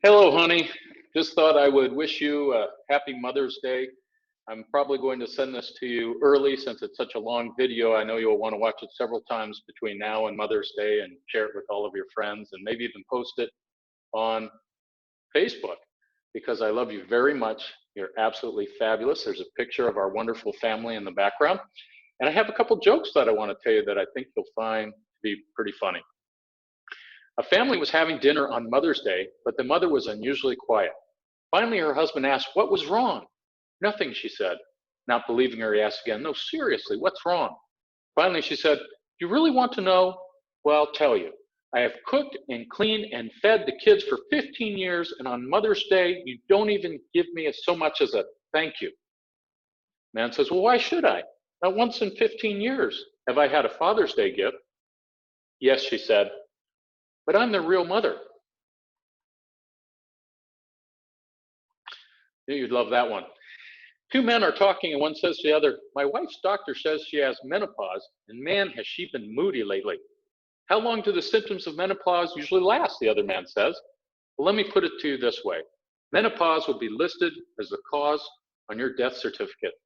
Hello, honey. Just thought I would wish you a happy Mother's Day. I'm probably going to send this to you early since it's such a long video. I know you'll want to watch it several times between now and Mother's Day and share it with all of your friends and maybe even post it on Facebook because I love you very much. You're absolutely fabulous. There's a picture of our wonderful family in the background. And I have a couple jokes that I want to tell you that I think you'll find to be pretty funny. A family was having dinner on Mother's Day, but the mother was unusually quiet. Finally, her husband asked, "What was wrong?" "Nothing," she said. Not believing her, he asked again, "No, seriously, what's wrong?" Finally, she said, "You really want to know? Well, I'll tell you. I have cooked and cleaned and fed the kids for 15 years, and on Mother's Day, you don't even give me so much as a thank you." Man says, "Well, why should I? Not once in 15 years have I had a Father's Day gift." "Yes," she said, "but I'm the real mother." Knew you'd love that one. Two men are talking, and one says to the other, "My wife's doctor says she has menopause, and man, has she been moody lately." "How long do the symptoms of menopause usually last?" the other man says. "Well, let me put it to you this way. Menopause will be listed as the cause on your death certificate."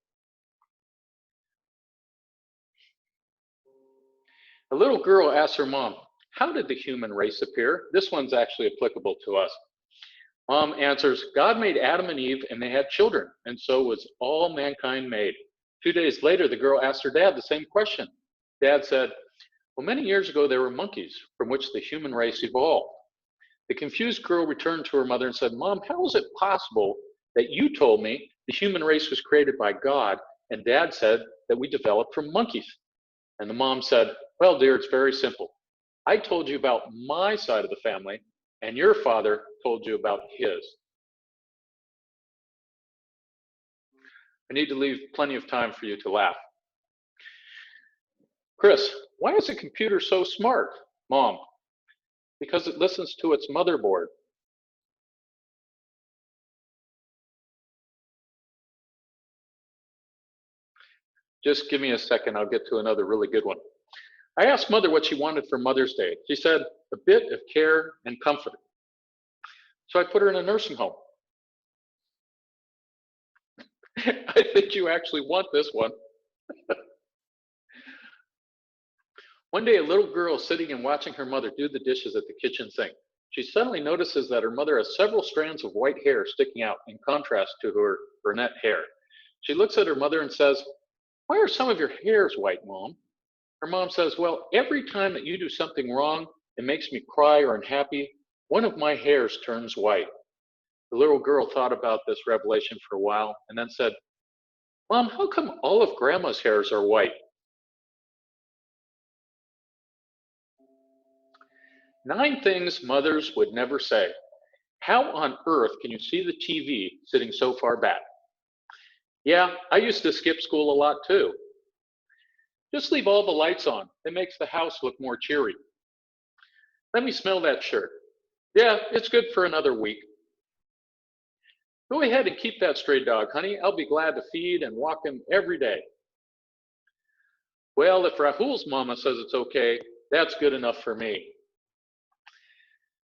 A little girl asks her mom, "How did the human race appear?" This one's actually applicable to us. Mom answers, "God made Adam and Eve and they had children, and so was all mankind made." 2 days later, the girl asked her dad the same question. Dad said, "Well, many years ago, there were monkeys from which the human race evolved." The confused girl returned to her mother and said, "Mom, how is it possible that you told me the human race was created by God, and Dad said that we developed from monkeys?" And the mom said, "Well, dear, it's very simple. I told you about my side of the family, and your father told you about his." I need to leave plenty of time for you to laugh. Chris, why is a computer so smart? Mom, because it listens to its motherboard. Just give me a second, I'll get to another really good one. I asked Mother what she wanted for Mother's Day. She said, "A bit of care and comfort." So I put her in a nursing home. I think you actually want this one. One day, a little girl is sitting and watching her mother do the dishes at the kitchen sink. She suddenly notices that her mother has several strands of white hair sticking out in contrast to her brunette hair. She looks at her mother and says, "Why are some of your hairs white, Mom?" Her mom says, "Well, every time that you do something wrong, it makes me cry or unhappy, one of my hairs turns white." The little girl thought about this revelation for a while and then said, "Mom, how come all of Grandma's hairs are white?" 9 things mothers would never say. How on earth can you see the TV sitting so far back? Yeah, I used to skip school a lot too. Just leave all the lights on. It makes the house look more cheery. Let me smell that shirt. Yeah, it's good for another week. Go ahead and keep that stray dog, honey. I'll be glad to feed and walk him every day. Well, if Rahul's mama says it's okay, that's good enough for me.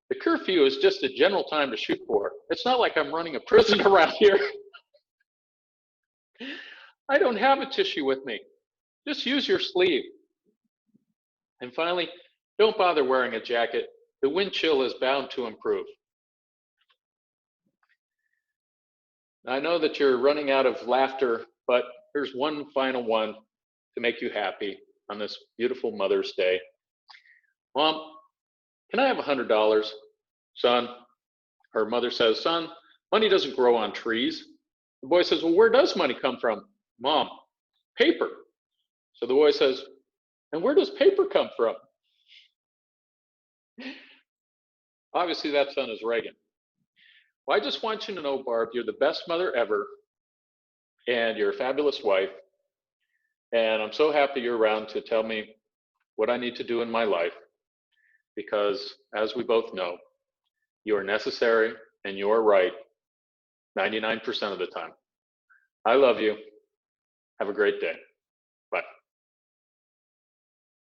The curfew is just a general time to shoot for. It's not like I'm running a prison around here. I don't have a tissue with me. Just use your sleeve. And finally, don't bother wearing a jacket. The wind chill is bound to improve. I know that you're running out of laughter, but here's one final one to make you happy on this beautiful Mother's Day. "Mom, can I have $100? Son," her mother says, "Son, money doesn't grow on trees." The boy says, "Well, where does money come from?" "Mom, paper." So the boy says, "And where does paper come from?" Obviously, that son is Reagan. Well, I just want you to know, Barb, you're the best mother ever, and you're a fabulous wife. And I'm so happy you're around to tell me what I need to do in my life, because as we both know, you are necessary and you are right 99% of the time. I love you. Have a great day.